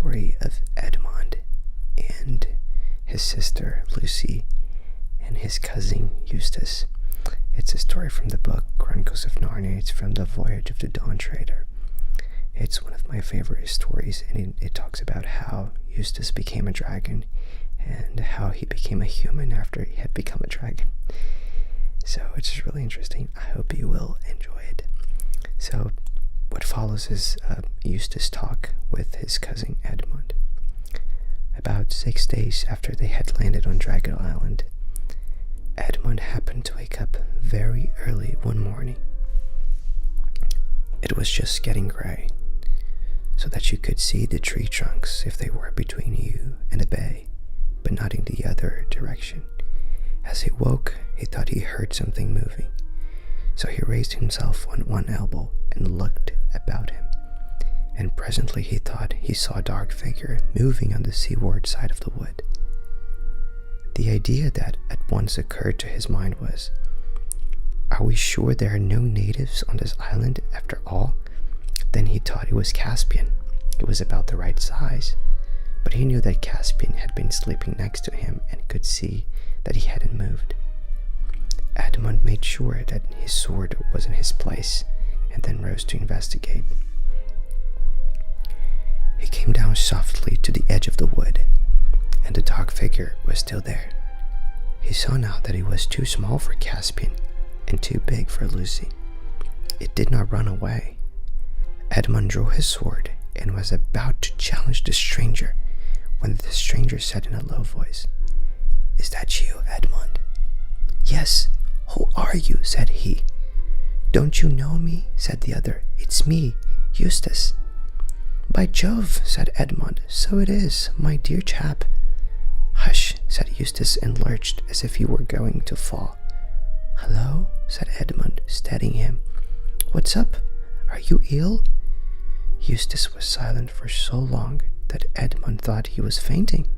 story of Edmond and his sister Lucy and his cousin Eustace. It's a story from the book Chronicles of Narnia. It's from the Voyage of the Dawn Treader. It's one of my favorite stories, and it talks about how Eustace became a dragon and how he became a human after he had become a dragon. So it's just really interesting. I hope you will enjoy it. So what follows is Eustace talk with his cousin Edmund. About 6 days after they had landed on Dragon Island, Edmund happened to wake up very early one morning. It was just getting gray, so that you could see the tree trunks if they were between you and the bay, but not in the other direction. As he woke, he thought he heard something moving, so he raised himself on one elbow and looked about him, and presently he thought he saw a dark figure moving on the seaward side of the wood. The idea that at once occurred to his mind was, are we sure there are no natives on this island after all? Then he thought it was Caspian. It was about the right size, but he knew that Caspian had been sleeping next to him and could see that he hadn't moved. Edmund made sure that his sword was in his place and then rose to investigate. He came down softly to the edge of the wood, and the dark figure was still there. He saw now that it was too small for Caspian and too big for Lucy. It did not run away. Edmund drew his sword and was about to challenge the stranger when the stranger said in a low voice, "Is that you, Edmund?" "Yes. Who are you?" said he. "Don't you know me?" said the other. "It's me, Eustace." "By Jove," said Edmund, "so it is, my dear chap." "Hush," said Eustace, and lurched as if he were going to fall. "Hello," said Edmund, steadying him. "What's up? Are you ill?" Eustace was silent for so long that Edmund thought he was fainting,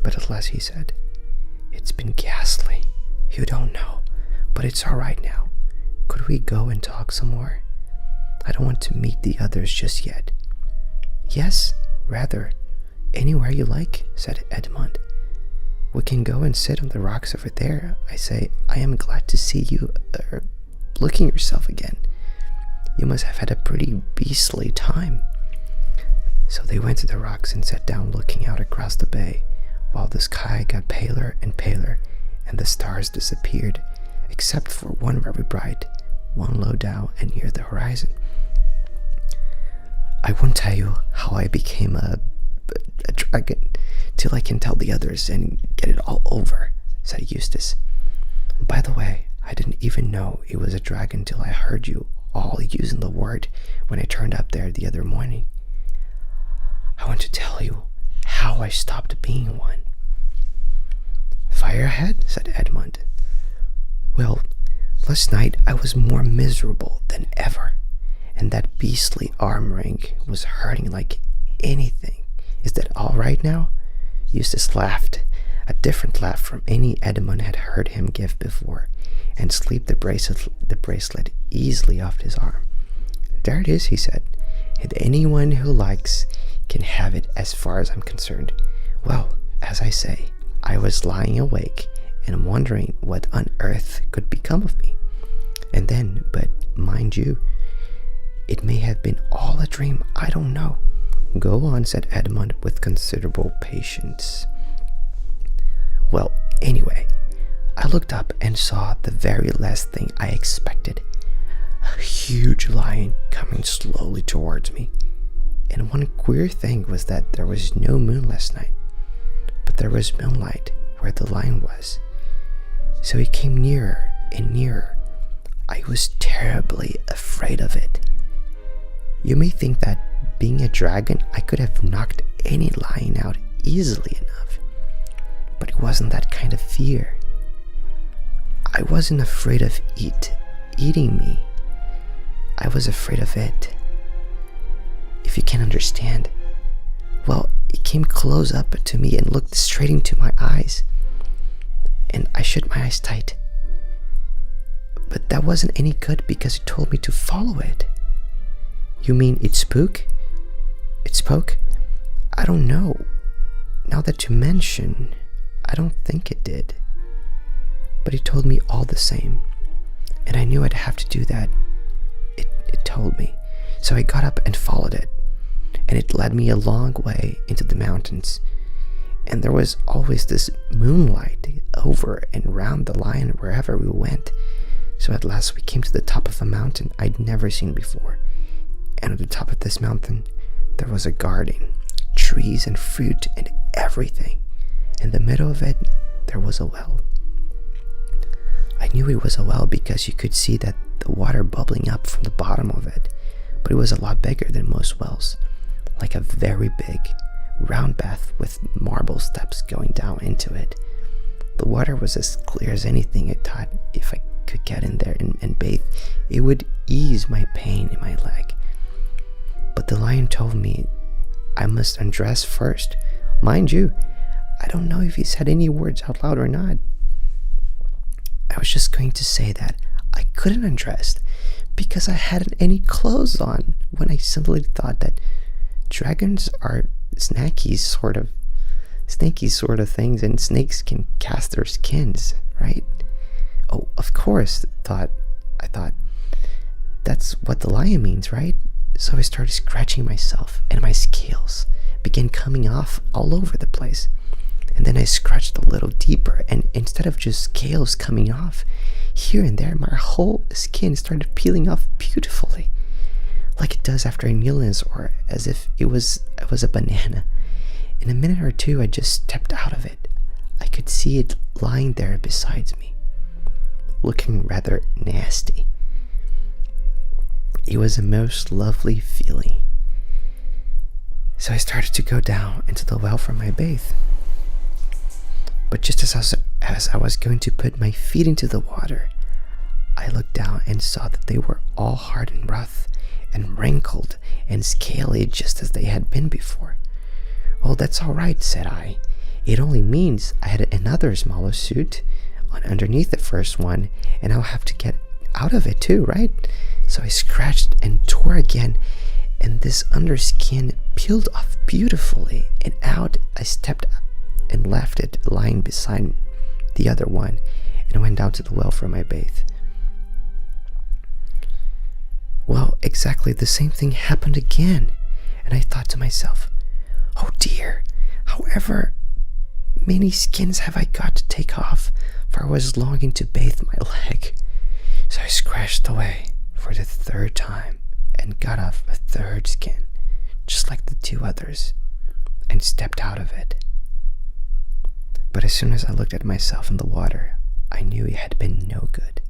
but at last he said, "It's been ghastly. You don't know, but it's all right now. Could we go and talk some more? I don't want to meet the others just yet." "Yes, rather. Anywhere you like," said Edmund. "We can go and sit on the rocks over there. I say, I am glad to see you looking yourself again. You must have had a pretty beastly time." So they went to the rocks and sat down looking out across the bay, while the sky got paler and paler and the stars disappeared, except for one very bright, one low down and near the horizon. "I won't tell you how I became a dragon till I can tell the others and get it all over," said Eustace. "By the way, I didn't even know it was a dragon till I heard you all using the word when I turned up there the other morning. I want to tell you how I stopped being one." "Fire ahead," said Edmund. "Well, last night I was more miserable than ever, and that beastly arm ring was hurting like anything. Is that all right now?" Eustace laughed, a different laugh from any Edmund had heard him give before, and slipped the bracelet easily off his arm. "There it is," he said, "and anyone who likes can have it as far as I'm concerned. Well, as I say, I was lying awake and wondering what on earth could become of me. And then, but mind you, it may have been all a dream, I don't know." "Go on," said Edmund with considerable patience. "Well, anyway, I looked up and saw the very last thing I expected. A huge lion coming slowly towards me. And one queer thing was that there was no moon last night, but there was moonlight where the lion was. So he came nearer and nearer. I was terribly afraid of it. You may think that being a dragon, I could have knocked any lion out easily enough, but it wasn't that kind of fear. I wasn't afraid of eating me. I was afraid of it. If you can understand. Well, it came close up to me and looked straight into my eyes, and I shut my eyes tight. But that wasn't any good because it told me to follow it." "You mean it spoke? It spoke?" I don't know. Now that you mention, I don't think it did. But he told me all the same. And I knew I'd have to do that. It told me. So I got up and followed it. And it led me a long way into the mountains. And there was always this moonlight over and around the lion wherever we went. So at last we came to the top of a mountain I'd never seen before. And at the top of this mountain, there was a garden, trees and fruit and everything. In the middle of it, there was a well. I knew it was a well because you could see that the water bubbling up from the bottom of it, but it was a lot bigger than most wells, like a very big, round bath with marble steps going down into it. The water was as clear as anything. I thought if I could get in there and bathe, it would ease my pain in my leg. But the lion told me I must undress first. Mind you, I don't know if he said any words out loud or not. I was just going to say that I couldn't undress because I hadn't any clothes on, when I simply thought that dragons are snaky sort of things, and snakes can cast their skins, right? Oh, of course, I thought, that's what the lion means, right? So I started scratching myself, and my scales began coming off all over the place. And then I scratched a little deeper, and instead of just scales coming off, here and there, my whole skin started peeling off beautifully, like it does after an illness, or as if it was a banana. In a minute or two, I just stepped out of it. I could see it lying there beside me, looking rather nasty. It was a most lovely feeling. So I started to go down into the well for my bathe. But just as I was going to put my feet into the water, I looked down and saw that they were all hard and rough and wrinkled and scaly, just as they had been before. "Oh, that's all right," said I. "It only means I had another smaller suit on underneath the first one, and I'll have to get out of it too, right?" So I scratched and tore again, and this underskin peeled off beautifully, and out I stepped and left it lying beside the other one, and went down to the well for my bathe. Well, exactly the same thing happened again, and I thought to myself, "Oh dear, however many skins have I got to take off?" For I was longing to bathe my leg. So I scratched away for the third time and got off a third skin, just like the two others, and stepped out of it. But as soon as I looked at myself in the water, I knew it had been no good.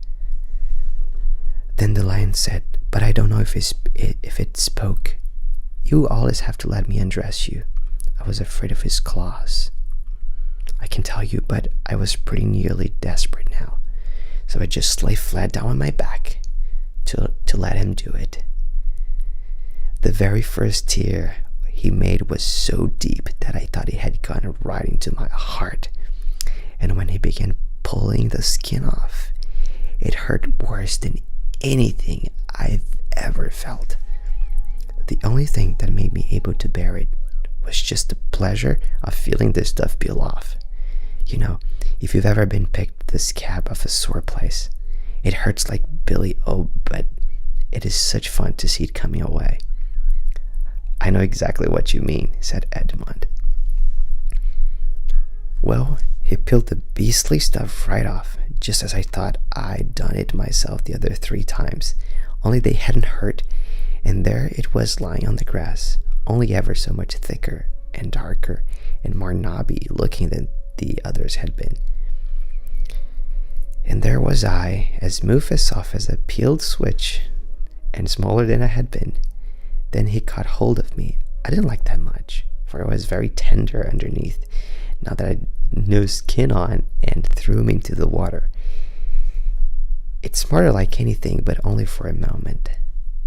Then the lion said, but I don't know if it spoke, "You always have to let me undress you." I was afraid of his claws, I can tell you, but I was pretty nearly desperate now. So I just lay flat down on my back to let him do it. The very first tear he made was so deep that I thought it had gone right into my heart. And when he began pulling the skin off, it hurt worse than anything I've ever felt. The only thing that made me able to bear it was just the pleasure of feeling this stuff peel off. You know, if you've ever been picked the scab of a sore place, it hurts like Billy O, but it is such fun to see it coming away. "I know exactly what you mean," said Edmund. Well, he peeled the beastly stuff right off, just as I thought I'd done it myself the other 3 times, only they hadn't hurt, and there it was lying on the grass, only ever so much thicker and darker and more knobby looking than the others had been. And there was I, as smooth as soft as a peeled switch, and smaller than I had been. Then he caught hold of me. I didn't like that much, for I was very tender underneath, now that I had no skin on, and threw me into the water. It smarted like anything, but only for a moment.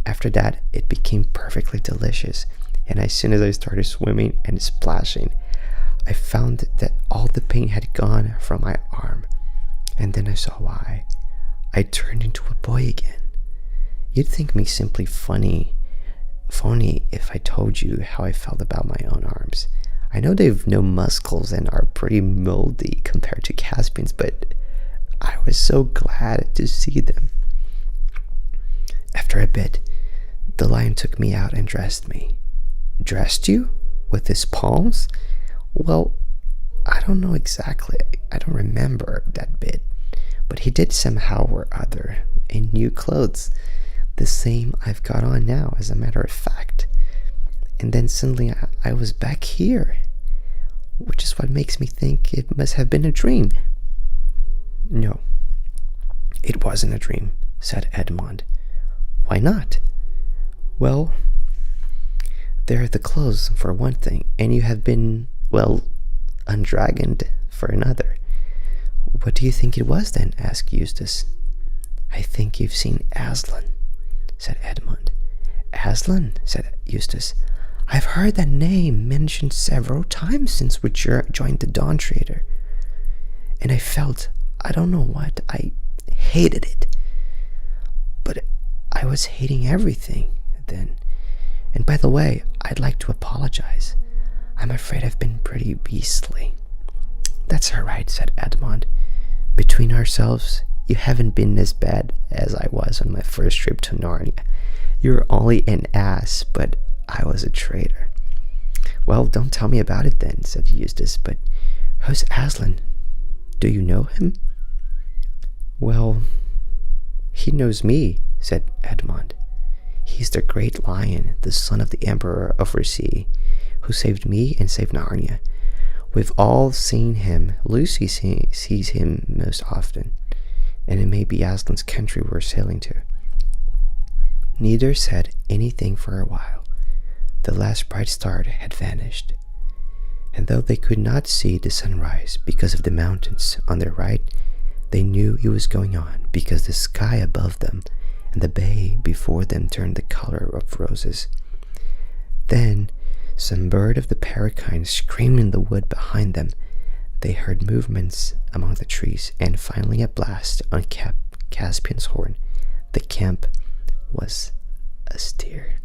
After that, it became perfectly delicious, and as soon as I started swimming and splashing, I found that all the pain had gone from my arm, and then I saw why. I turned into a boy again. You'd think me simply funny Phony if I told you how I felt about my own arms. I know they've no muscles and are pretty moldy compared to Caspian's, but I was so glad to see them. After a bit, the lion took me out and dressed me. Dressed you? With his palms? Well, I don't know exactly. I don't remember that bit. But he did somehow or other, in new clothes. The same I've got on now, as a matter of fact. And then suddenly I was back here, which is what makes me think it must have been a dream. No, it wasn't a dream, said Edmond. Why not? Well, there are the clothes, for one thing, and you have been, well, undragoned for another. What do you think it was then? Asked Eustace. I think you've seen Aslan, said Edmund. Aslan, said Eustace. I've heard that name mentioned several times since we joined the Dawn Trader. And I felt, I don't know what, I hated it. But I was hating everything then. And by the way, I'd like to apologize. I'm afraid I've been pretty beastly. That's all right, said Edmond. Between ourselves, you haven't been as bad as I was on my first trip to Narnia. You were only an ass, but I was a traitor. Well, don't tell me about it then, said Eustace. But who's Aslan? Do you know him? Well, he knows me, said Edmond. He's the great lion, the son of the Emperor of Russie, who saved me and saved Narnia. We've all seen him. Lucy sees him most often, and it may be Aslan's country we're sailing to. Neither said anything for a while. The last bright star had vanished, and though they could not see the sunrise because of the mountains on their right, they knew it was going on because the sky above them and the bay before them turned the color of roses. Then some bird of the parrot kind screamed in the wood behind them. They heard movements among the trees, and finally a blast on Caspian's horn. The camp was astir.